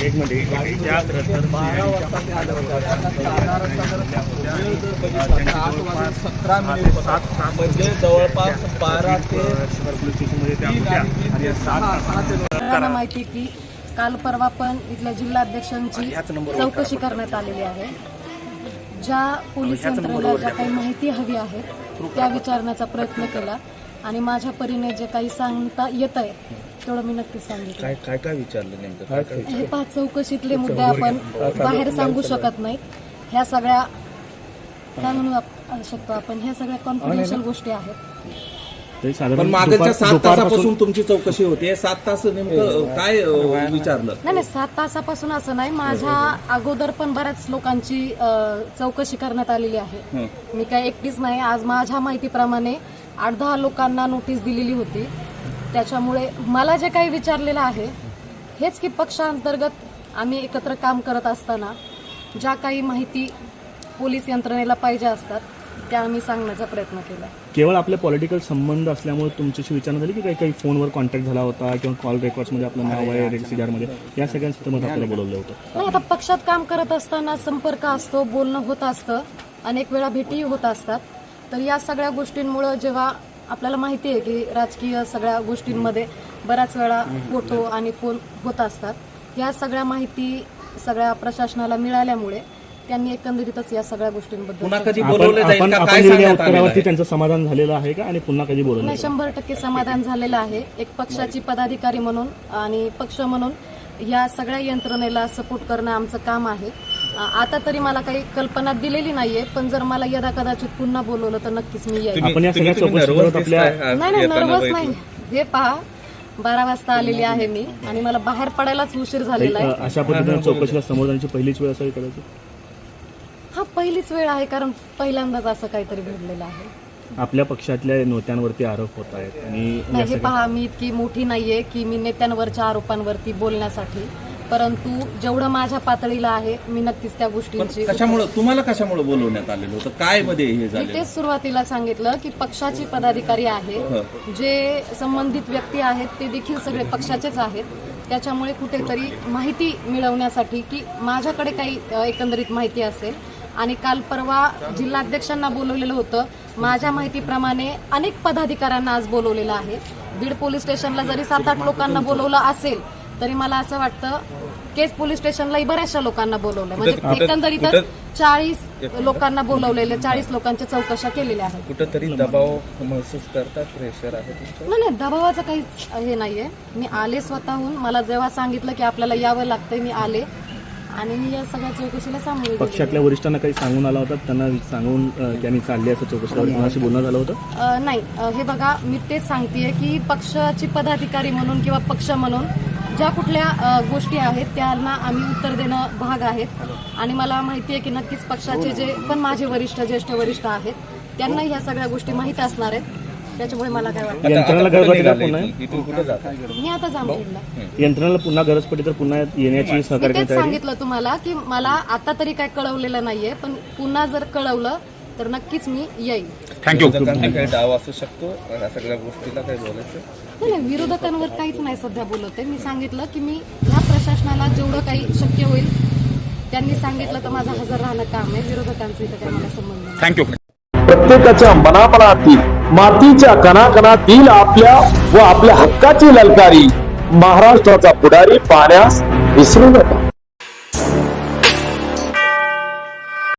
एक मिनिट ज्या खरं 12 वाजता ते आले होते. म्हणजे जवळपास 12 ते पोलीस स्टेशनमध्ये त्या होत्या आणि 7 माहिती की काल परवा पण इथल्या जिल्हाध्यक्षांची चौकशी करण्यात आलेली आहे. ज्या पोलीस यंत्रणेला ज्या काही माहिती हवी आहे त्या विचारण्याचा प्रयत्न केला आणि माझ्या परीने जे काही सांगता येत आहे तेवढं मी नक्कीच सांगितलं. काय काय विचारलं नेमकं? हे 5 चौकशीतले मुद्दे आपण बाहेर सांगू शकत नाही. ह्या सगळ्या काय म्हणू शकतो आपण, ह्या सगळ्या कॉन्फिडेन्शियल गोष्टी आहेत. पण मागच्या 7 तासापासून तुमची चौकशी होते. 7 तास नेमकं काय विचारलं? नाही 7 तासापासून असं नाही, माझ्या अगोदर पण बऱ्याच लोकांची चौकशी करण्यात आलेली आहे. मी काय एकटीच नाही. आज माझ्या माहितीप्रमाणे 8-10 लोकांना नोटीस दिलेली होती. त्याच्यामुळे मला जे काही विचारलेलं आहे हेच की पक्षांतर्गत आम्ही एकत्र काम करत असताना ज्या काही माहिती पोलीस यंत्रणेला पाहिजे असतात त्या आम्ही सांगण्याचा प्रयत्न केला. केवळ आपले पॉलिटिकल संबंध असल्यामुळे तुमच्याशी विचारणा झाली की काही फोनवर कॉन्टॅक्ट झाला होता किंवा कॉल रेकॉर्ड्समध्ये आपलं नाव आहे रेसिडरमध्ये, या सगळ्या संदर्भात आपल्याला बोलवलं होतं? नाही, आता पक्षात काम करत असताना संपर्क असतो, बोलणं होत असतं, अनेक वेळा भेटीही होत असतात. तर या सगळ्या गोष्टींमुळे जेव्हा आपल्याला माहिती आहे की राजकीय सगळ्या गोष्टींमध्ये बऱ्याच वेळा फोटो आणि फोन होत असतात, या सगळ्या माहिती सगळ्या प्रशासनाला मिळाल्यामुळे त्यांनी एकंदरीतच या सगळ्या गोष्टींबद्दल उत्तरावरती त्यांचं समाधान झालेलं आहे का आणि पुन्हा कधी बोलवलं? 100% समाधान झालेलं आहे. एक पक्षाची पदाधिकारी म्हणून आणि पक्ष म्हणून या सगळ्या यंत्रणेला सपोर्ट करणं आमचं काम आहे. आता तरी मला काही कल्पना दिलेली नाहीये, पण जर मला यदा कदाचित पुन्हा बोलवलं तर नक्कीच मी येईल. आपण या सगळ्या नाही नर्वस नाही. हे पहा, 12 वाजता आलेली आहे मी आणि मला बाहेर पडायलाच उशीर झालेला आहे. अशा पद्धतीने चौकशीला समोर जाण्याची पहिलीच वेळ असावी कदाचित? हा पहिलीच वेळ आहे, कारण पहिल्यांदाच असं काहीतरी घडलेलं आहे. आपल्या पक्षातल्या नेत्यांवरती आरोप होत आहेत आणि हे पहा, मी इतकी मोठी नाहीये की मी नेत्यांवरच्या आरोपांवरती बोलण्यासाठी, परंतु जेवढं माझ्या पातळीला आहे मी नक्कीच त्या गोष्टींची. तुम्हाला कशामुळे बोलवण्यात आलेलं होतं? काय मध्ये हे झालं? मी तेच सुरुवातीला सांगितलं की पक्षाची पदाधिकारी आहे, जे संबंधित व्यक्ती आहेत ते देखील सगळे पक्षाचेच आहेत. त्याच्यामुळे कुठेतरी माहिती मिळवण्यासाठी की माझ्याकडे काही एकंदरीत माहिती असेल, आणि काल परवा जिल्हाध्यक्षांना बोलवलेलं होतं. माझ्या माहितीप्रमाणे अनेक पदाधिकाऱ्यांना आज बोलवलेलं आहे. बीड पोलीस स्टेशनला जरी 7-8 लोकांना बोलवलं असेल तरी मला असं वाटतं केस पोलीस स्टेशनलाही बऱ्याचशा लोकांना बोलवलं. म्हणजे एकंदरीतच 40 लोकांना बोलवलेले, 40 लोकांच्या चौकशा केलेल्या आहेत. कुठंतरी दबाव महसूस करतात, प्रेशर आहे? नाही, दबावाचं काहीच हे नाहीये. मी आले स्वतःहून. मला जेव्हा सांगितलं की आपल्याला यावं लागतंय मी आले आणि मी या सगळ्या चौकशीला सामोरे गेले. पक्षातल्या वरिष्ठांना काही सांगून आला होता, त्यांना सांगून त्यांनी चालली असं चौकशीला कोणाशी बोलणं झालं होतं? नाही, हे बघा, मी तेच सांगतेय की पक्षाची पदाधिकारी म्हणून किंवा पक्ष म्हणून ज्या कुठल्या गोष्टी आहेत त्यांना आम्ही उत्तर देणं भाग आहेत. आणि मला माहिती आहे की नक्कीच पक्षाचे जे पण माझे वरिष्ठ, ज्येष्ठ वरिष्ठ आहेत त्यांनाही ह्या सगळ्या गोष्टी माहीत असणार आहेत. त्याच्यामुळे मला काय वाटतं, मी आता जामखेडला यंत्रणेला पुन्हा गरज पडली तर पुन्हा येण्याची सहकार्य तेच सांगितलं तुम्हाला की मला आता तरी काय कळवलेलं नाहीये, पण पुन्हा जर कळवलं तर नक्कीच मी येईल. थँक्यू. काही डाव असू शकतो या सगळ्या गोष्टीला काय बोलायचं? नाही, विरोधकांवर काहीच नाही सध्या बोलत आहे. मी सांगितलं की मी ह्या प्रशासनाला जेवढं काही शक्य होईल त्यांनी सांगितलं तर माझं हजर राहणं काम आहे. विरोधकांचं इथं काही मला संबंध नाही. थँक्यू. प्रत्येकाच्या मनामनातील, मातीच्या कणाकणातील आपल्या व आपल्या हक्काची ललकारी महाराष्ट्राचा पुढारी पाहण्यास विसरू नका.